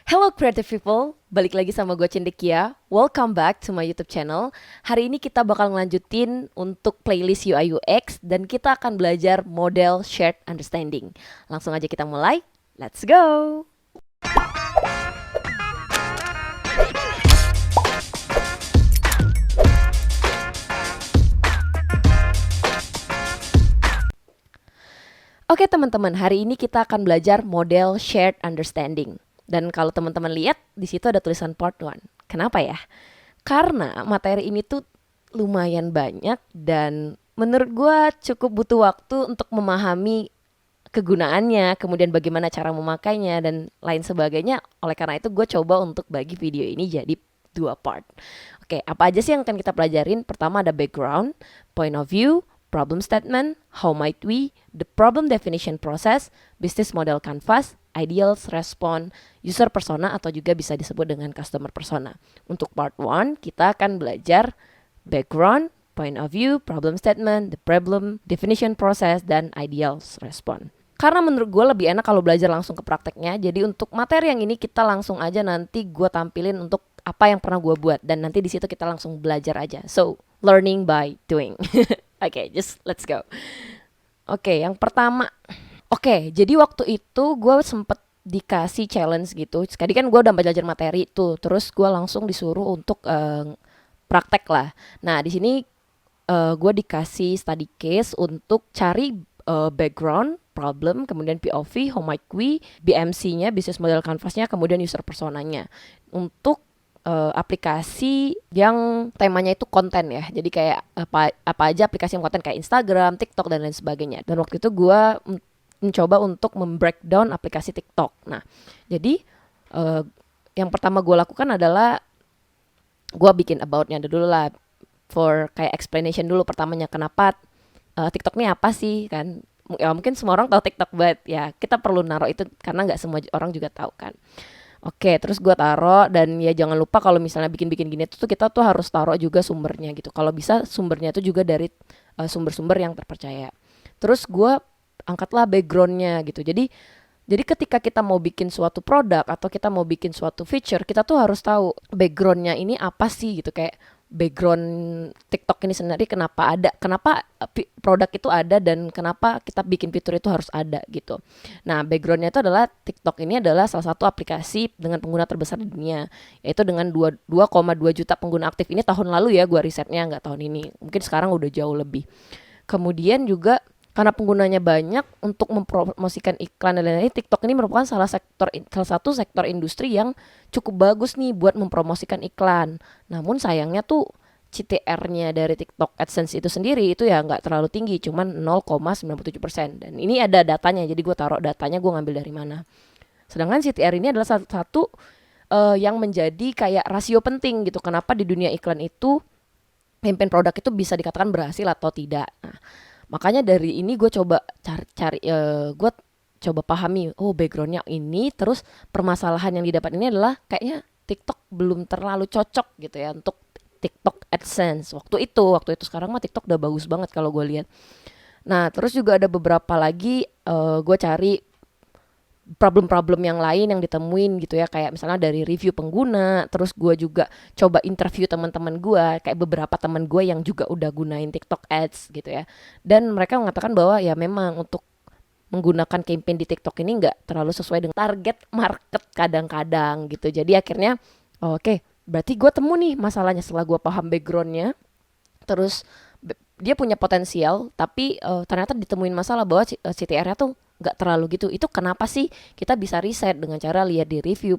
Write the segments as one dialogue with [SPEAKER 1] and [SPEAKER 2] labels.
[SPEAKER 1] Hello creative people, balik lagi sama gue Cendekia. Welcome back to my YouTube channel. Hari ini kita bakal ngelanjutin untuk playlist UI UX dan kita akan belajar model shared understanding. Langsung aja kita mulai. Let's go. Oke teman-teman, hari ini kita akan belajar model shared understanding. Dan kalau teman-teman lihat, di situ ada tulisan part 1. Kenapa ya? Karena materi ini tuh lumayan banyak dan menurut gue cukup butuh waktu untuk memahami kegunaannya, kemudian bagaimana cara memakainya dan lain sebagainya. Oleh karena itu gue coba untuk bagi video ini jadi 2 part. Oke, apa aja sih yang akan kita pelajarin? Pertama ada background, point of view, problem statement, how might we, the problem definition process, business model canvas, ideals, response, user persona atau juga bisa disebut dengan customer persona. Untuk part 1 kita akan belajar background, point of view, problem statement, the problem definition process, dan ideals response. Karena menurut gue lebih enak kalau belajar langsung ke prakteknya. Jadi untuk materi yang ini kita langsung aja nanti gue tampilin untuk apa yang pernah gue buat dan nanti di situ kita langsung belajar aja. So learning by doing. Oke, just let's go. Oke, yang pertama. Oke, jadi waktu itu gue sempet dikasih challenge gitu. Tadi kan gue udah belajar materi tuh, terus gue langsung disuruh untuk praktek lah. Nah, di sini gue dikasih study case untuk cari background, problem, kemudian POV, how might we, BMC-nya, business model canvas-nya, kemudian user personanya. Untuk aplikasi yang temanya itu konten ya. Jadi kayak apa aja aplikasi yang konten kayak Instagram, TikTok dan lain sebagainya. Dan waktu itu gue mencoba untuk membreakdown aplikasi TikTok. Nah, jadi yang pertama gue lakukan adalah gue bikin about-nya dulu lah, for kayak explanation dulu pertamanya kenapa TikTok ini apa sih kan. Ya mungkin semua orang tahu TikTok, but ya kita perlu naruh itu karena nggak semua orang juga tahu kan. Oke, terus gue taruh dan ya jangan lupa kalau misalnya bikin-bikin gini tuh kita tuh harus taruh juga sumbernya gitu. Kalau bisa sumbernya itu juga dari sumber-sumber yang terpercaya. Terus gue angkatlah backgroundnya gitu. Jadi ketika kita mau bikin suatu produk atau kita mau bikin suatu feature, kita tuh harus tahu backgroundnya ini apa sih gitu. Kayak background TikTok ini sendiri kenapa produk itu ada dan kenapa kita bikin fitur itu harus ada gitu. Nah, backgroundnya itu adalah TikTok ini adalah salah satu aplikasi dengan pengguna terbesar di dunia, yaitu dengan 2,2 juta pengguna aktif ini tahun lalu ya, gua risetnya nggak tahun ini. Mungkin sekarang udah jauh lebih. Kemudian juga karena penggunanya banyak untuk mempromosikan iklan dan lain-lain, TikTok ini merupakan salah satu sektor industri yang cukup bagus nih buat mempromosikan iklan. Namun sayangnya tuh CTR-nya dari TikTok AdSense itu sendiri itu ya nggak terlalu tinggi, cuman 0,97%. Dan ini ada datanya, jadi gue taruh datanya, gue ngambil dari mana. Sedangkan CTR ini adalah satu yang menjadi kayak rasio penting gitu. Kenapa di dunia iklan itu campaign produk itu bisa dikatakan berhasil atau tidak. Nah, makanya dari ini gue coba cari gue coba pahami, oh backgroundnya ini, terus permasalahan yang didapat ini adalah kayaknya TikTok belum terlalu cocok gitu ya untuk TikTok AdSense waktu itu. Sekarang mah TikTok udah bagus banget kalau gue lihat. Nah, terus juga ada beberapa lagi gue cari problem-problem yang lain yang ditemuin gitu ya, kayak misalnya dari review pengguna. Terus gue juga coba interview teman-teman gue, kayak beberapa teman gue yang juga udah gunain TikTok Ads gitu ya, dan mereka mengatakan bahwa ya memang untuk menggunakan campaign di TikTok ini nggak terlalu sesuai dengan target market kadang-kadang gitu. Jadi akhirnya oke, berarti gue temu nih masalahnya setelah gue paham backgroundnya. Terus dia punya potensial, tapi ternyata ditemuin masalah bahwa CTR-nya tuh nggak terlalu gitu. Itu kenapa sih? Kita bisa riset dengan cara lihat di review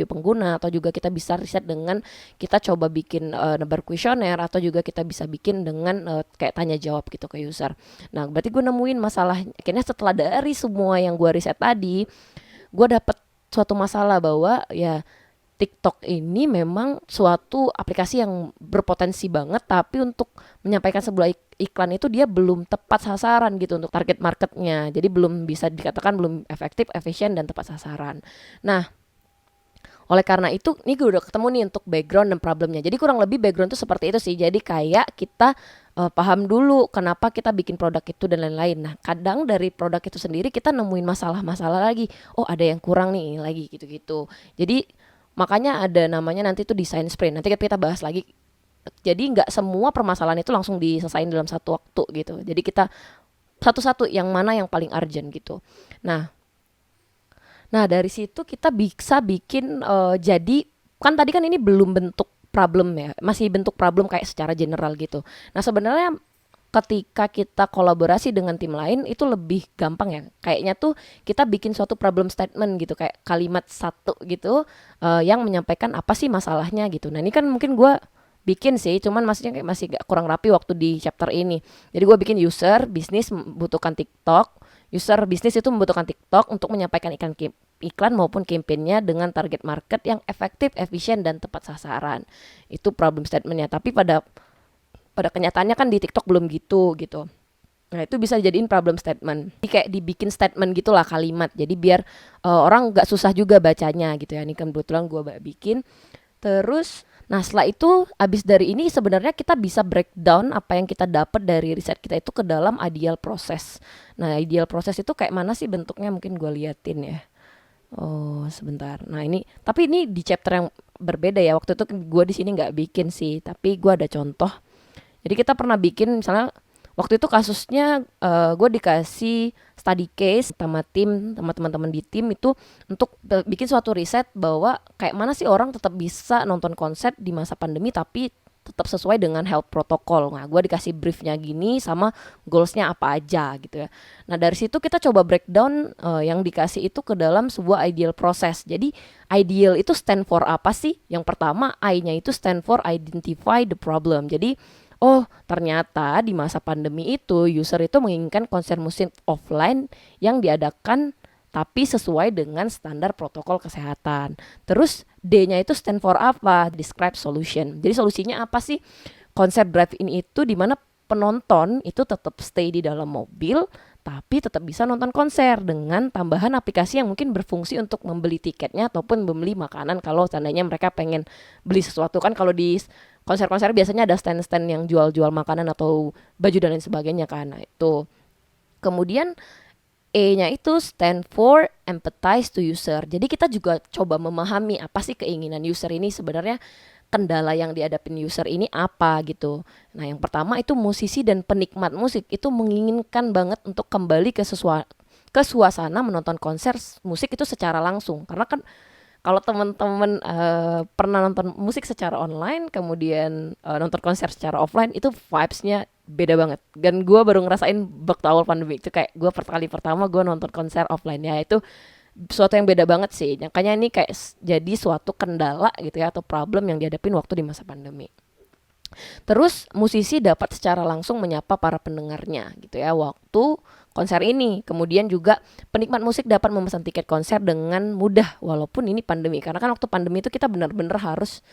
[SPEAKER 1] pengguna, atau juga kita bisa riset dengan kita coba bikin nebar kuesioner, atau juga kita bisa bikin dengan kayak tanya jawab gitu ke user. Nah, berarti gue nemuin masalah. Akhirnya setelah dari semua yang gue riset tadi, gue dapet suatu masalah bahwa ya TikTok ini memang suatu aplikasi yang berpotensi banget, tapi untuk menyampaikan sebuah iklan itu dia belum tepat sasaran gitu untuk target marketnya. Jadi belum bisa dikatakan belum efektif, efisien, dan tepat sasaran. Nah, Oleh karena itu, nih gue udah ketemu nih untuk background dan problemnya. Jadi kurang lebih background tuh seperti itu sih. Jadi kayak kita paham dulu kenapa kita bikin produk itu dan lain-lain. Nah, kadang dari produk itu sendiri kita nemuin masalah-masalah lagi. Oh, ada yang kurang nih ini lagi gitu-gitu. Jadi makanya ada namanya nanti tuh design sprint. Nanti kita bahas lagi. Jadi nggak semua permasalahan itu langsung diselesain dalam satu waktu gitu. Jadi kita satu-satu yang mana yang paling urgent gitu. Nah, dari situ kita bisa bikin jadi kan tadi kan ini belum bentuk problem ya, masih bentuk problem kayak secara general gitu. Nah, sebenarnya ketika kita kolaborasi dengan tim lain itu lebih gampang ya. Kayaknya tuh kita bikin suatu problem statement gitu, kayak kalimat satu gitu yang menyampaikan apa sih masalahnya gitu. Nah, ini kan mungkin gue bikin sih, cuman maksudnya kayak masih gak kurang rapi waktu di chapter ini. Jadi gue bikin user bisnis membutuhkan TikTok, user bisnis itu membutuhkan TikTok untuk menyampaikan iklan maupun campaignnya dengan target market yang efektif, efisien, dan tepat sasaran. Itu problem statementnya. Tapi pada kenyataannya kan di TikTok belum gitu. Nah, itu bisa jadiin problem statement. Jadi kayak dibikin statement gitulah kalimat. Jadi biar orang nggak susah juga bacanya gitu ya. Ini kan kebetulan gue bikin. Terus, nah setelah itu abis dari ini sebenarnya kita bisa breakdown apa yang kita dapat dari riset kita itu ke dalam ideal process. Nah, ideal process itu kayak mana sih bentuknya, mungkin gue liatin ya. Oh, sebentar. Nah, tapi ini di chapter yang berbeda ya. Waktu itu gue di sini nggak bikin sih, tapi gue ada contoh. Jadi kita pernah bikin misalnya waktu itu kasusnya gue dikasih study case sama teman-teman di tim itu untuk bikin suatu riset bahwa kayak mana sih orang tetap bisa nonton konser di masa pandemi tapi tetap sesuai dengan health protocol. Nah, gue dikasih briefnya gini sama goalsnya apa aja gitu ya. Nah, dari situ kita coba breakdown yang dikasih itu ke dalam sebuah ideal process. Jadi ideal itu stand for apa sih? Yang pertama I-nya itu stand for identify the problem. Jadi oh, ternyata di masa pandemi itu user itu menginginkan konser musik offline yang diadakan tapi sesuai dengan standar protokol kesehatan. Terus D-nya itu stand for apa? Describe solution. Jadi solusinya apa sih? Konsep drive-in itu di mana penonton itu tetap stay di dalam mobil tapi tetap bisa nonton konser dengan tambahan aplikasi yang mungkin berfungsi untuk membeli tiketnya ataupun membeli makanan kalau seandainya mereka pengen beli sesuatu. Kan kalau di konser-konser biasanya ada stand-stand yang jual-jual makanan atau baju dan lain sebagainya kan. Nah, itu. Kemudian E-nya itu stand for empathize to user. Jadi kita juga coba memahami apa sih keinginan user ini, sebenarnya kendala yang dihadapin user ini apa gitu. Nah, yang pertama itu musisi dan penikmat musik itu menginginkan banget untuk kembali ke suasana menonton konser musik itu secara langsung. Karena kan kalau teman-teman pernah nonton musik secara online, kemudian nonton konser secara offline, itu vibes-nya beda banget. Dan gue baru ngerasain waktu awal pandemi itu kayak gue kali pertama gue nonton konser offline ya, itu suatu yang beda banget sih. Makanya ini kayak jadi suatu kendala gitu ya atau problem yang dihadapin waktu di masa pandemi. Terus musisi dapat secara langsung menyapa para pendengarnya gitu ya waktu konser ini. Kemudian juga penikmat musik dapat memesan tiket konser dengan mudah walaupun ini pandemi. Karena kan waktu pandemi itu kita benar-benar harus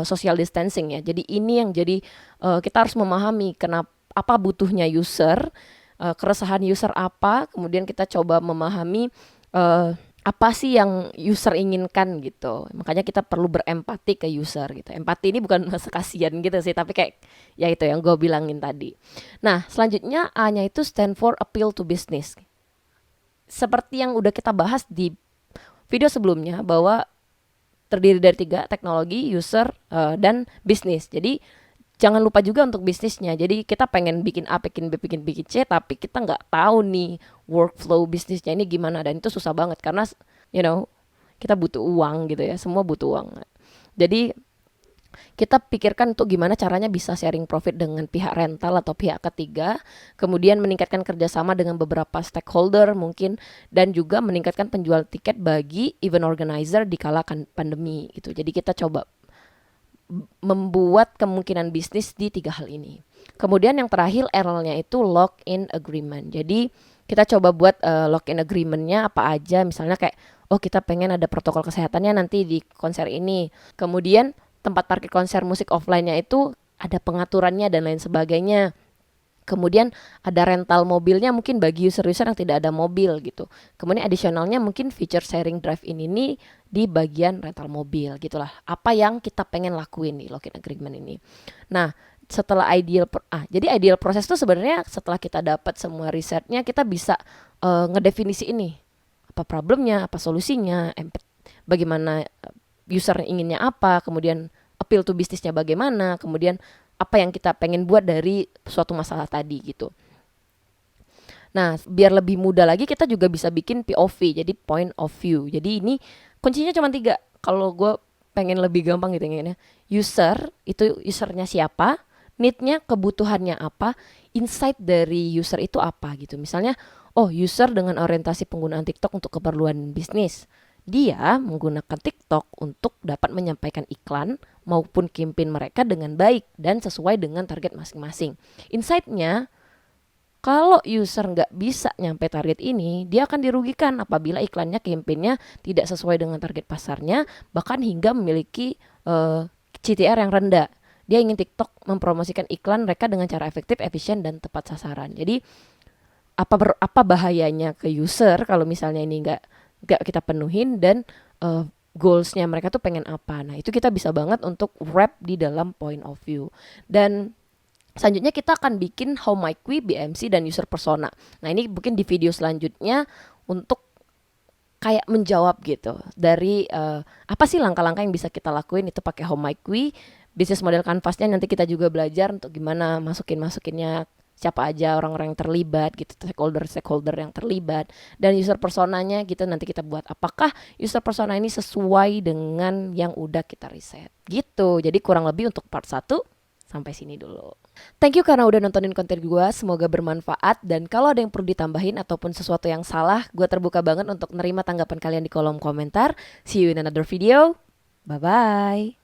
[SPEAKER 1] social distancing ya. Jadi ini yang jadi kita harus memahami kenapa apa butuhnya user, keresahan user apa, kemudian kita coba memahami apa sih yang user inginkan gitu. Makanya kita perlu berempati ke user gitu. Empati ini bukan rasa kasihan gitu sih, tapi kayak ya itu yang gue bilangin tadi. Nah, selanjutnya A-nya itu stand for appeal to business. Seperti yang udah kita bahas di video sebelumnya bahwa terdiri dari 3, teknologi, user, dan bisnis. Jadi jangan lupa juga untuk bisnisnya. Jadi kita pengen bikin A, bikin B, bikin C, tapi kita nggak tahu nih workflow bisnisnya ini gimana, dan itu susah banget karena kita butuh uang gitu ya, semua butuh uang. Jadi kita pikirkan untuk gimana caranya bisa sharing profit dengan pihak rental atau pihak ketiga, kemudian meningkatkan kerjasama dengan beberapa stakeholder mungkin, dan juga meningkatkan penjual tiket bagi event organizer di kala pandemi gitu. Jadi kita coba membuat kemungkinan bisnis di 3 hal ini. Kemudian yang terakhir L-nya itu lock-in agreement. Jadi kita coba buat lock-in agreement-nya apa aja. Misalnya kayak, kita pengen ada protokol kesehatannya nanti di konser ini. Kemudian tempat parkir konser musik offline-nya itu ada pengaturannya dan lain sebagainya. Kemudian ada rental mobilnya mungkin bagi user-user yang tidak ada mobil gitu. Kemudian additionalnya mungkin feature sharing drive-in ini di bagian rental mobil gitulah. Apa yang kita pengen lakuin di login agreement ini. Nah, setelah jadi ideal proses itu sebenarnya setelah kita dapat semua risetnya, kita bisa ngedefinisi ini. Apa problemnya, apa solusinya, bagaimana user inginnya apa, kemudian appeal to bisnisnya bagaimana, kemudian apa yang kita pengen buat dari suatu masalah tadi gitu. Nah, biar lebih mudah lagi kita juga bisa bikin POV, jadi point of view. Jadi ini kuncinya cuma 3. Kalau gue pengen lebih gampang gitu inginnya. User, itu usernya siapa, need-nya, kebutuhannya apa, insight dari user itu apa gitu. Misalnya, user dengan orientasi penggunaan TikTok untuk keperluan bisnis. Dia menggunakan TikTok untuk dapat menyampaikan iklan maupun campaign mereka dengan baik dan sesuai dengan target masing-masing. Insight-nya, kalau user nggak bisa nyampe target ini, dia akan dirugikan apabila iklannya, campaign-nya tidak sesuai dengan target pasarnya, bahkan hingga memiliki CTR yang rendah. Dia ingin TikTok mempromosikan iklan mereka dengan cara efektif, efisien, dan tepat sasaran. Jadi apa bahayanya ke user kalau misalnya ini nggak kita penuhin, dan goalsnya mereka tuh pengen apa. Nah, itu kita bisa banget untuk wrap di dalam point of view. Dan selanjutnya kita akan bikin how might we, BMC, dan user persona. Nah, ini mungkin di video selanjutnya untuk kayak menjawab gitu dari apa sih langkah-langkah yang bisa kita lakuin itu pakai how might we. Bisnis model canvasnya nanti kita juga belajar untuk gimana masukinnya siapa aja orang-orang yang terlibat gitu, stakeholder yang terlibat, dan user personanya gitu nanti kita buat apakah user persona ini sesuai dengan yang udah kita riset gitu. Jadi kurang lebih untuk part 1 sampai sini dulu. Thank you karena udah nontonin konten gue, semoga bermanfaat, dan kalau ada yang perlu ditambahin ataupun sesuatu yang salah, gue terbuka banget untuk nerima tanggapan kalian di kolom komentar. See you in another video. Bye-bye.